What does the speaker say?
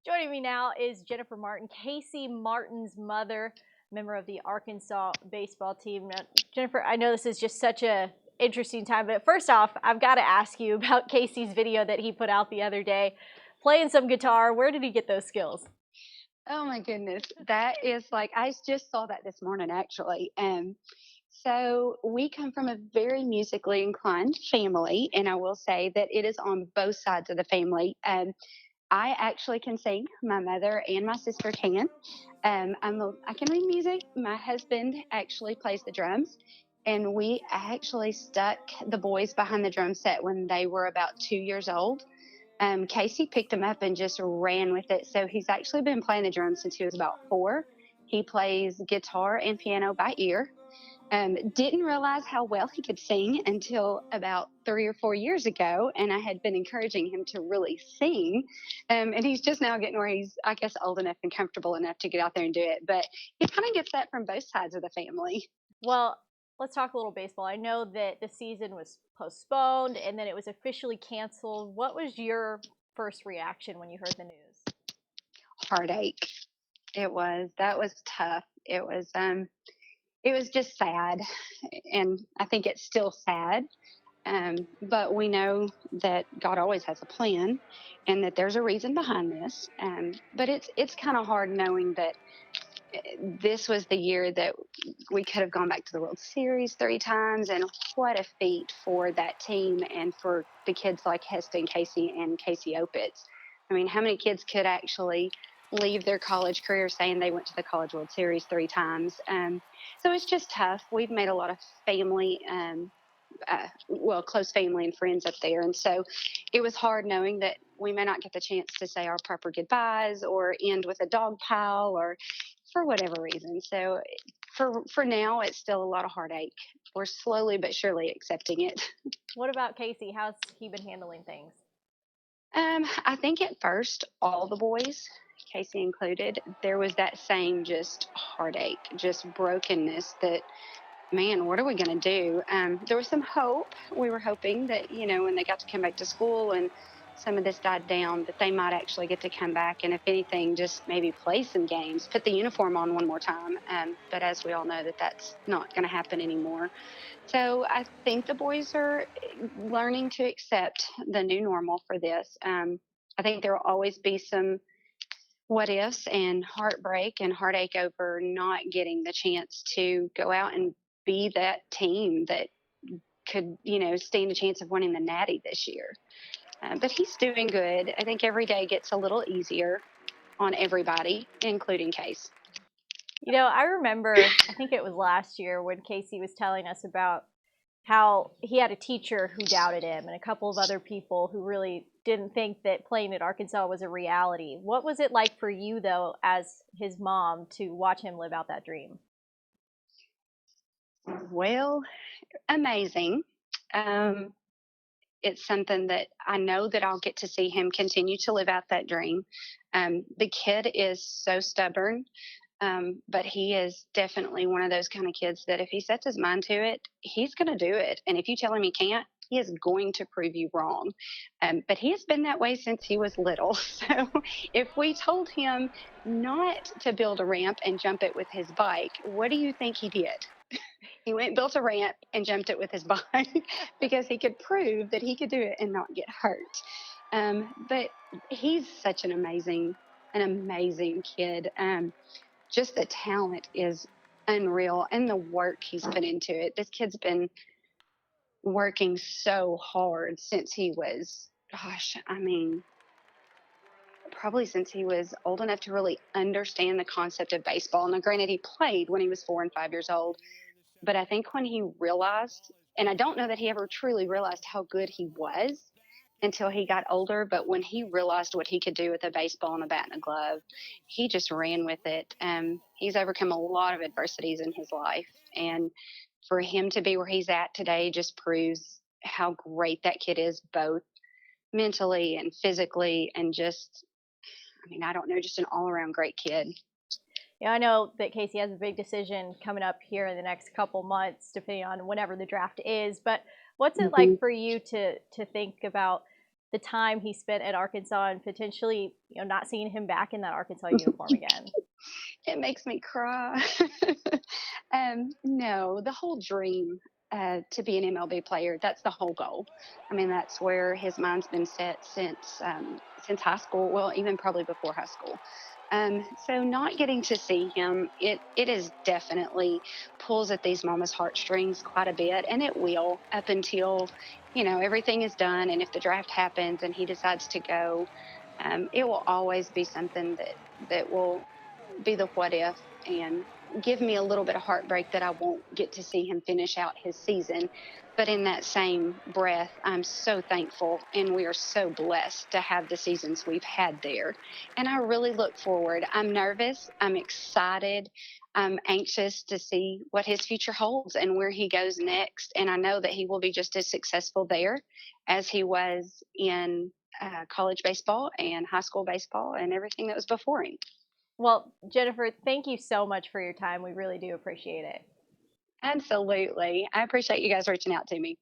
Joining me now is Jennifer Martin, Casey Martin's mother, member of the Arkansas baseball team. Now, Jennifer, I know this is just such a interesting time, but first off, I've got to ask you about Casey's video that he put out the other day, playing some guitar. Where did he get those skills? Oh my goodness. That is like I just saw that this morning actually. So we come from a very musically inclined family, and I will say that it is on both sides of the family. I actually can sing. My mother and my sister can. I can read music. My husband actually plays the drums, and we actually stuck the boys behind the drum set when they were about 2 years old. Casey picked him up and just ran with it. So he's actually been playing the drums since he was about 4. He plays guitar and piano by ear. Didn't realize how well he could sing until about 3 or 4 years ago, and I had been encouraging him to really sing. And he's just now getting where he's, I guess, old enough and comfortable enough to get out there and do it. But he kind of gets that from both sides of the family. Well, let's talk a little baseball. I know that the season was postponed and then it was officially canceled. What was your first reaction when you heard the news? Heartache. That was tough. It was just sad, and I think it's still sad. But we know that God always has a plan, and that there's a reason behind this. But it's kind of hard knowing that this was the year that we could have gone back to the World Series 3 times, and what a feat for that team and for the kids like Heston Casey and Casey Opitz. I mean, how many kids could actually leave their college career saying they went to the College World Series 3 times? So it's just tough. We've made a lot of family, close family and friends up there. And so it was hard knowing that we may not get the chance to say our proper goodbyes or end with a dog pile or for whatever reason. So for now, it's still a lot of heartache. We're slowly but surely accepting it. What about Casey? How's he been handling things? I think at first, all the boys, Casey included, there was that same just heartache, just brokenness that, man, what are we going to do? There was some hope. We were hoping that, when they got to come back to school and some of this died down, that they might actually get to come back and, if anything, just maybe play some games, put the uniform on one more time. But as we all know, that's not going to happen anymore. So I think the boys are learning to accept the new normal for this. I think there will always be some what ifs and heartbreak and heartache over not getting the chance to go out and be that team that could, stand a chance of winning the Natty this year. But he's doing good. I think every day gets a little easier on everybody, including Case. I remember, I think it was last year when Casey was telling us about how he had a teacher who doubted him and a couple of other people who really didn't think that playing at Arkansas was a reality. What was it like for you, though, as his mom, to watch him live out that dream? Well, amazing. It's something that I know that I'll get to see him continue to live out that dream. The kid is so stubborn, but he is definitely one of those kind of kids that if he sets his mind to it, he's going to do it. And if you tell him he can't, he is going to prove you wrong. But he has been that way since he was little. So if we told him not to build a ramp and jump it with his bike, what do you think he did? He went and built a ramp and jumped it with his bike because he could prove that he could do it and not get hurt. But he's such an amazing kid. Just the talent is unreal, and the work he's put into it. This kid's been working so hard since he was, probably since he was old enough to really understand the concept of baseball. Now, granted, he played when he was 4 and 5 years old, but I think when he realized, and I don't know that he ever truly realized how good he was until he got older, but when he realized what he could do with a baseball and a bat and a glove, he just ran with it. He's overcome a lot of adversities in his life, and for him to be where he's at today just proves how great that kid is, both mentally and physically, and just, I don't know, just an all-around great kid. Yeah, I know that Casey has a big decision coming up here in the next couple months, depending on whenever the draft is. But what's it like for you to think about the time he spent at Arkansas and potentially, not seeing him back in that Arkansas uniform again? It makes me cry. No, the whole dream to be an MLB player, that's the whole goal. I mean, that's where his mind's been set since high school. Well, even probably before high school. So not getting to see him, it is definitely pulls at these mama's heartstrings quite a bit, and it will up until everything is done. And if the draft happens and he decides to go, it will always be something that will be the what if and give me a little bit of heartbreak that I won't get to see him finish out his season. But in that same breath, I'm so thankful and we are so blessed to have the seasons we've had there. And I really look forward. I'm nervous, I'm excited, I'm anxious to see what his future holds and where he goes next. And I know that he will be just as successful there as he was in college baseball and high school baseball and everything that was before him. Well, Jennifer, thank you so much for your time. We really do appreciate it. Absolutely. I appreciate you guys reaching out to me.